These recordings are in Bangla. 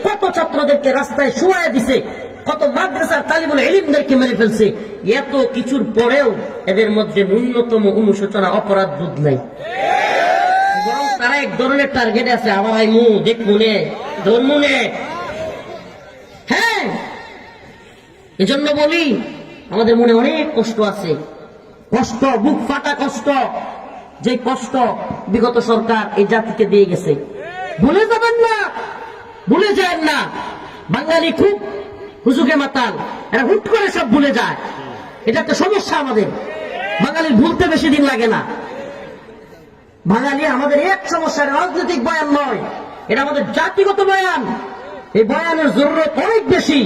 কত ছাত্রদেরকে রাস্তায় শুয়ায় দিছে, কত মাদ্রাসার তালিবুল ইলমদেরকে মেরে ফেলছে। এত কিছুর পরেও এদের মধ্যে ন্যূনতম অনুশোচনা অপরাধ বোধ নাই, বরং তারা এক ধরনের টার্গেট আছে, আবার আইমু দেখমুনে ধর্মুনে। হ্যাঁ, এজন্য বলি আমাদের মনে অনেক কষ্ট আছে, কষ্ট, বুক ফাটা কষ্ট, যে কষ্ট বিগত সরকার এই জাতিকে দিয়ে গেছে। ভুলে যাবেন না, ভুলে যায় না। বাঙালি খুব হুজুগে মাতাল, এরা হুট করে সব ভুলে যায়। এটা একটা সমস্যা আমাদের। বাঙালির ভুলতে বেশি দিন লাগে না। বাঙালি আমাদের এক সমস্যা, রাজনৈতিক বয়ান নয়, এটা আমাদের জাতিগত বয়ান। এই বয়ানের জরুরত অনেক বেশি।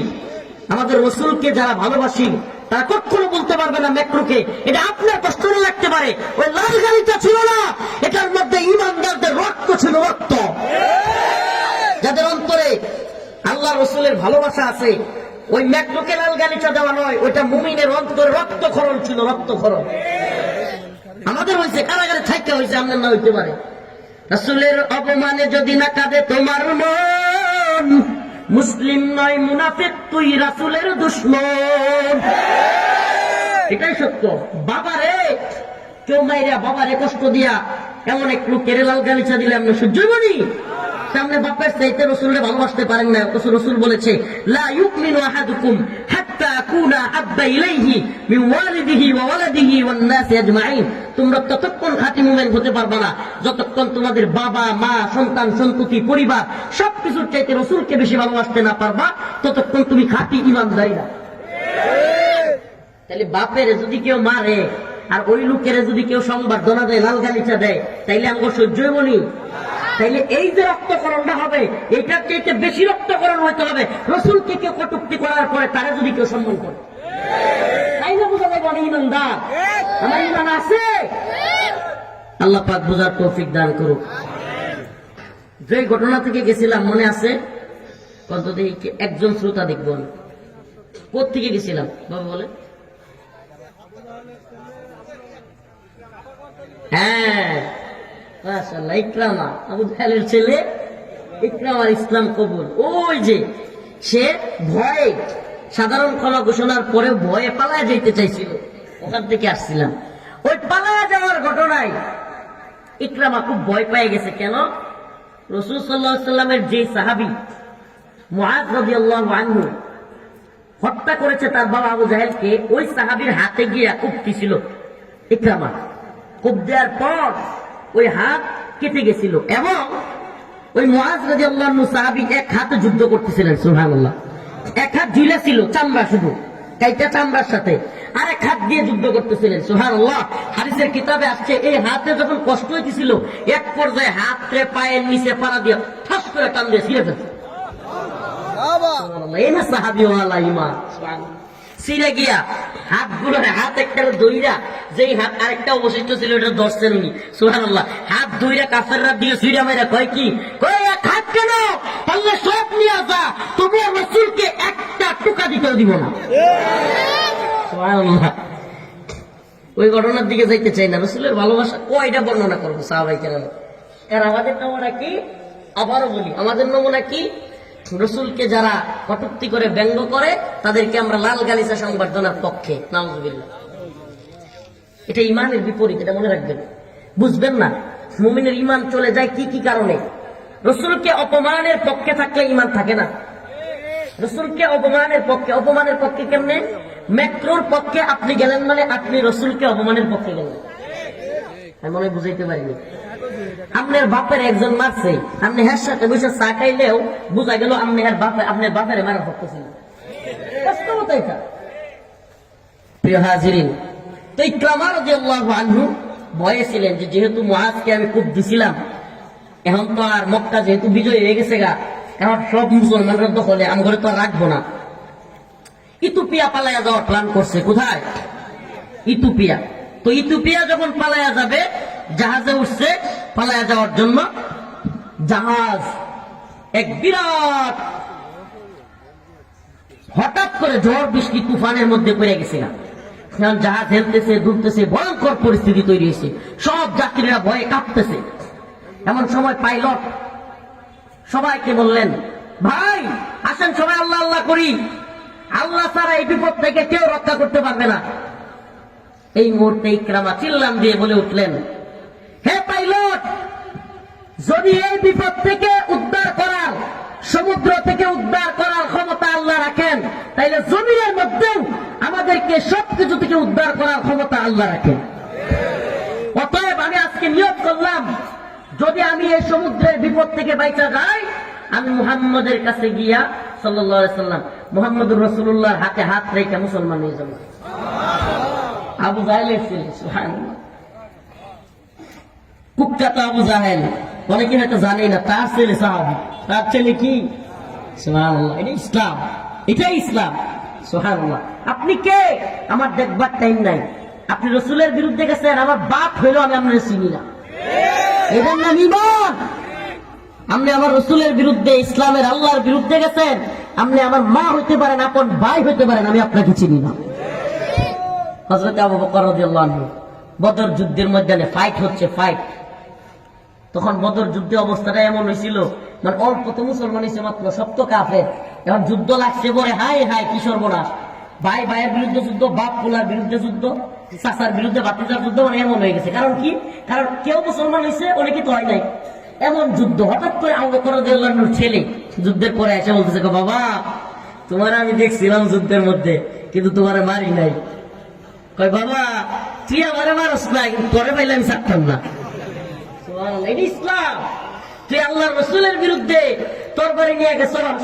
আমাদের রসুলকে যারা ভালোবাসি তারা কখনো বলতে পারবে না মেট্রোকে এটা আপনার কষ্ট লাগতে পারে। ওই লাল গাড়িটা ছিল না, এটার মধ্যে ইমানদারদের রক্ত ছিল, রক্ত। যাদের অন্তরে আল্লাহ রসুলের ভালোবাসা আছে, ওই মেট্রোকে লাল গালিচা দেওয়া নয়, ওইটা মুমিনের অন্তরে রক্তক্ষরণ ছিল, রক্তক্ষরণ। আমাদের হয়েছে কারাগারে থাইকা হয়েছে, আপনার না হইতে পারে। রাসূলের অপমানে যদি না কাঁদে তোমার মন, মুসলিম নয় মুনাফিক, তুই রাসূলের দুশমন। এটাই সত্য। বাবারে কেউ মাইরা, বাবারে কষ্ট দিয়া এমন এক লোকের লাল গালিচা দিলে আপনি সহ্য করি? সামনে বাপের চাইতে রসুলকে ভালোবাসতে পারেন না। রসুল বলেছে লা ইউমিনু আহাদুকুম হাত্তা আকুনা আহাব্বা ইলাইহি মিন ওয়ালিদিহি ওয়া ওয়ালাদিহি ওয়ান নাসি আজমাইন। তোমরা ততক্ষণ খাঁটি মুমিন হতে পারবে না যতক্ষণ তোমাদের বাবা মা সন্তান সন্ততি পরিবার সবকিছুর চাইতে রসুলকে বেশি ভালোবাসতে না পারবা, ততক্ষণ তুমি খাঁটি ঈমানদারি না। তাহলে বাপের যদি কেউ মারে আর ওই লোকের যদি কেউ সংবর্ধনা দেয়, লাল গালিচা দেয়, তাইলে আমাকে সহ্য হইবনি? তাইলে এই যে রক্তকরণটা হবে, এইটার চাইতে বেশি রক্তকরণ হইতে হবে রসুলকে কেউ কটূক্তি করার পরে তারা যদি কেউ সম্মান করে। তাই না বোঝা যাবে অনেক ইমানদার, আমার ইমান আছে। আল্লাহ পাক বোঝার তৌফিক দান করুক। যে ঘটনা থেকে গেছিলাম মনে আছে? কত দেখি একজন শ্রোতা দেখবো। কোথেকে গেছিলাম বাবা বলে? হ্যাঁ, মাশাআল্লাহ, ইকরামা, আবু জাহেলের ছেলে ইকরামার ইসলাম কবুল। ওই যে সে ভয়ে সাধারণ ক্ষমা ঘোষণার পরে ভয়ে পালায় যেতে চাইছিল, ওখান থেকে আসছিলাম। ওই পালায় যাওয়ার ঘটনায় ইকরামা খুব ভয় পেয়ে গেছে। কেন? রাসূল সাল্লাল্লাহু আলাইহি সাল্লামের যে সাহাবী মুআয রাদিয়াল্লাহু আনহু হত্যা করেছে তার বাবা আবু জাহেলকে, ওই সাহাবীর হাতে গিয়ে কুপ্তি ছিল ইকরামা। কুপ দেওয়ার পর ওই হাত কেটে গেছিল এবং ওই মুআয রাদিয়াল্লাহু আনহু সাহাবী এক হাতে যুদ্ধ করতেছিলেন। সুবহানাল্লাহ। এক হাত ঝুলে ছিল, চামড়া শুধু, কাইটা চামড়ার সাথে, আর এক হাত দিয়ে যুদ্ধ করতেছিলেন। সুবহানাল্লাহ। হাদিসের কিতাবে আসছে এই হাতে যখন কষ্ট হইতেছিল, এক পর্যায়ে হাতে পায়ের নিচে পাড়া দিয়ে ঠাস করে টান দিয়ে ছিঁড়ে ফেলছে। সুবহানাল্লাহ। এই না সাহাবী ওয়ালা ঈমান। ছিঁড়ে গিয়া হাতগুলো, হাত একটা দইরা, যেই হাত আরেকটা অবশিষ্ট ছিল এটা ধরছেন উনি। সুবহানাল্লাহ। হাত দইরা কাফেররা দিয়ে ছিঁড়া মেরা কয় কি, কয় এক হাত কেন, পারলে সব নিয়ে আসা, তুমি রাসূলকে একটা টুকা দিতেও দিব না। সুবহানাল্লাহ। ওই ঘটনার দিকে যাইতে চাই না। রাসূলের ভালোবাসা কয়টা বর্ণনা করবো সাহাবায়ে কেরাম। আর আমাদের নমুনা কি? আবারও বলি, আমাদের নমুনা কি? রসুলকে যারা কটূক্তি করে ব্যঙ্গ করে তাদেরকে আমরা লাল গালিচা সংবর্ধনার পক্ষে। নাউযুবিল্লাহ। এটা ইমানের বিপরীত, এটা মনে রাখবেন। বুঝবেন না মুমিনের ইমান চলে যায় কি কি কারণে? রসুলকে অপমানের পক্ষে থাকলে ইমান থাকে না। রসুলকে অপমানের পক্ষে, অপমানের পক্ষে কেমনে? মেট্রোর পক্ষে আপনি গেলেন মানে আপনি রসুলকে অপমানের পক্ষে গেলেন। আমি মনে বুঝাইতে পারিনি। আপনার বাপের একজন মারছে, আপনি হ্যার সাথে বসে চা খাইলেও বুঝা গেল আপনি আপনার বাপের মারা পড়তেছেন। বাস্তবতা এটা। প্রিয় হাজিরিন, তো ইকরামা রাদিয়াল্লাহু আনহু ভয়ে ছিলেন যে যেহেতু মুআযকে আমি খুব দিছিলাম, এখন তো আর মক্কা যেহেতু বিজয় হয়ে গেছে গা, এখন সব মুসলমানরা দখলে, আমি ঘরে তো আর রাখবো না। ইথিওপিয়া পালায়া যাওয়ার প্ল্যান করছে। কোথায়? ইথিওপিয়া। তো ইথিওপিয়া যখন পালায়া যাবে, জাহাজে উঠছে পালায়া যাওয়ার জন্য। জাহাজ এক বিরাট হঠাৎ করে ঝড় বৃষ্টি তুফানের মধ্যে পড়ে গেছে না। জাহাজ হেলতেছে, দুলতেছে, ভয়ঙ্কর পরিস্থিতি তৈরি হয়েছে। সব যাত্রীরা ভয়ে কাঁপতেছে। এমন সময় পাইলট সবাইকে বললেন ভাই আসেন সবাই আল্লাহ আল্লাহ করি, আল্লাহ ছাড়া এই বিপদ থেকে কেউ রক্ষা করতে পারবে না। এই মুহূর্তে ইকরামা চিল্লাম দিয়ে বলে উঠলেন, হে পাইলট, যদি এই বিপদ থেকে উদ্ধার করার, সমুদ্র থেকে উদ্ধার করার ক্ষমতা আল্লাহ রাখেন, তাইলে জমিনের মধ্যেও আমাদেরকে সবকিছু থেকে উদ্ধার করার ক্ষমতা আল্লাহ রাখেন। অতএব আমি আজকে নিয়ত করলাম, যদি আমি এই সমুদ্রের বিপদ থেকে বাইচা যাই, আমি মুহাম্মদের কাছে গিয়া সাল্লাল্লাহু আলাইহি সাল্লাম মুহাম্মদুর রাসূলুল্লাহর হাতে হাত রেখে মুসলমান হয়ে যাব। আবু জাহেলের ছেলে, সুবহানাল্লাহ, কুখ্যাত আবু জাহেল, অনেকে হয়তো জানে না, তার ছেলে সাহাবী, তার ছেলে কি? সুবহানাল্লাহ, এটা ইসলাম, এটাই ইসলাম। সুবহানাল্লাহ, আপনি কে আমার দেখবার টাইম নাই, আপনি রসুলের বিরুদ্ধে গেছেন, আমার বাপ হইলো আমি আপনার চিনি না, এটার নাম ঈমান। আপনি আমার রসুলের বিরুদ্ধে, ইসলামের আল্লাহর বিরুদ্ধে গেছেন, আপনি আমার মা হইতে পারেন, আপন ভাই হইতে পারেন, আমি আপনাকে চিনি না। হযরত আবু বকর রাদিয়াল্লাহু আনহু বদর যুদ্ধের ময়দানে ফাইট হচ্ছে, ফাইট। তখন বদর যুদ্ধে অবস্থাটা এমন হয়েছিল, মানে অল্প তো মুসলমান হয়েছে মাত্র, সব তো কাফের। এখন যুদ্ধ লাগছে পরে, হায় হায় কি সর্বনাশ, ভাই ভাইয়ের বিরুদ্ধে যুদ্ধ, বাপ পোলার বিরুদ্ধে যুদ্ধ, চাচার বিরুদ্ধে ভাতিজার যুদ্ধ, মানে এমন হয়ে গেছে। কারণ কি? কারণ কেউ মুসলমান হয়েছে, অনেকে তো হয় নাই, এমন যুদ্ধ। হঠাৎ করে আবু বকর রাদিয়াল্লাহু আনহুর ছেলে যুদ্ধের পরে এসে বলতেছে, বাবা তোমার আমি দেখছিলাম যুদ্ধের মধ্যে, কিন্তু তোমার মারি নাই। কয় বাবা তুই আমারে মারস না, কিন্তু তোরে পাইলে আমি ছাড়তাম না। সুবহানাল্লাহ, এটা ইসলাম। তুই আল্লাহর রাসূলের বিরুদ্ধে তোর বাড়ি নিয়ে গেছস,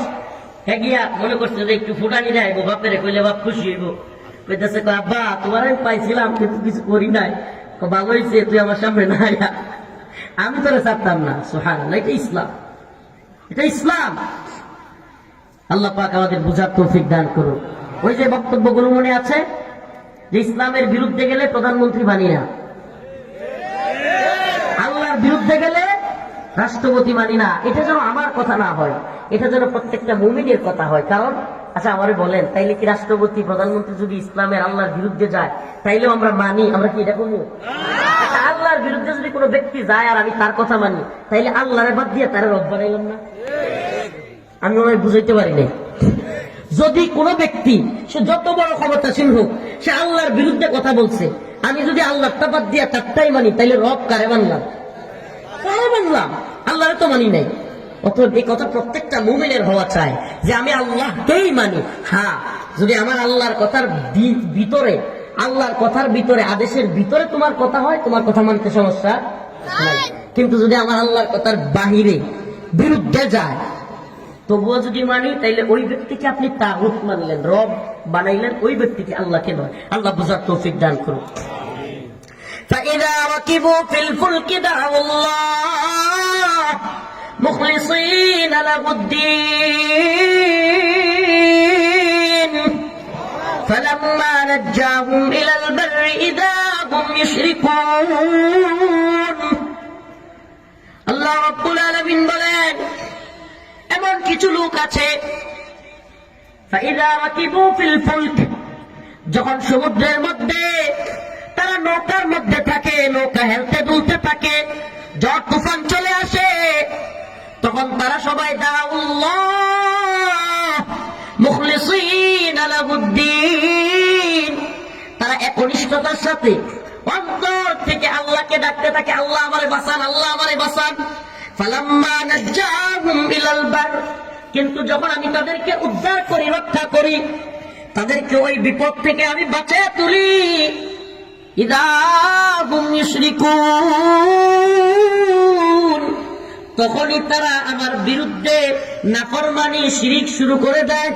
হ্যাঁ গিয়া মনে করছে যে একটু ফুটানি দেয় বাপেরে, কইলে বাপ খুশি হইব। কইতেছে আব্বা তোমার আমি পাইছিলাম, কিন্তু কিছু করি নাই। ভালো হয়েছে তুই আমার সামনে না আয়া, আমি তোরে ছাড়তাম না। সুবহানাল্লাহ, এটা ইসলাম, এটা ইসলাম। আল্লাহ পাক আমাদের বুঝার তৌফিক দান করুন। ওই যে বক্তব্যগুলো মনে আছে যে ইসলামের বিরুদ্ধে গেলে প্রধানমন্ত্রী মানি না, আল্লাহর বিরুদ্ধে গেলে রাষ্ট্রপতি মানি না। এটা যেন আমার কথা না হয়, এটা যেন প্রত্যেকটা মুমিনের কথা হয়। কারণ আচ্ছা আমারে বলেন, তাইলে কি রাষ্ট্রপতি প্রধানমন্ত্রী যদি ইসলামের আল্লাহর বিরুদ্ধে যায়, তাইলেও আমরা মানি? আমরা কি এটা করবো? আচ্ছা আল্লাহর বিরুদ্ধে যদি কোনো ব্যক্তি যায় আর আমি তার কথা মানি, তাইলে আল্লাহরে বাদ দিয়ে তারা রব বানাইলাম না? আমি ওনায় বুঝাইতে পারি নাই। যদি কোনো ব্যক্তি, সে যত বড় ক্ষমতাসীন হোক, সে আল্লাহর বিরুদ্ধে কথা বলছে, আমি যদি আল্লাহটা বাদ দিয়ে তারটাই মানি, তাইলে রব কারে মানলাম? কারে মানলাম? আল্লাহরে তো মানি নাই। অতএব এই কথা প্রত্যেকটা মুমিনের হওয়া চায় যে আমি আল্লাহকেই মানি। হ্যাঁ, যদি আমার আল্লাহর কথার ভিতরে, আল্লাহর কথার ভিতরে, আদেশের ভিতরে তোমার কথা হয়, তোমার কথা মানতে সমস্যা নাই। কিন্তু যদি আমার আল্লাহর কথার বাহিরে, বিরুদ্ধে যায়, তবুও যদি মানি, তাইলে ওই ব্যক্তিকে আপনি তাগুত মানলেন, রব বানাইলেন, ওই ব্যক্তিকে আল্লাহকে নয়। আল্লাহ বুঝার তৌফিক দান করুন। فإذا ركبوا في الفلك دعوا الله مخلصين له الدين فلما نجاهم إلى البر إذا هم يشركون। আল্লাহ রাব্বুল আলামিন বলেন, এমন কিছু লোক আছে, ফাইদা রাকিবু ফিল ফুলক, যখন সমুদ্রের মধ্যে তারা নৌকার মধ্যে থাকে, নৌকা হেলতে দুলতে থাকে, ঝড় তুফান চলে আসে, তখন তারা সবাই দাউল্লাহ মুখলিসিন লাহুদ্দিন, তারা একনিষ্ঠতার সাথে অন্তর থেকে আল্লাহকে ডাকতে থাকে, আল্লাহ আমারে বাঁচান, আল্লাহ আমারে বাঁচান। ফালাম্মা নাজ্জাহুম ইলাল বার, কিন্তু যখন আমি তাদেরকে উদ্ধার করি, রক্ষা করি, তাদেরকে ওই বিপদ থেকে আমি বাঁচিয়ে তুলি, ইযা হুম ইউশরিকুন, তখনই তারা আমার বিরুদ্ধে নাফরমানি, শিরিক শুরু করে দেয়।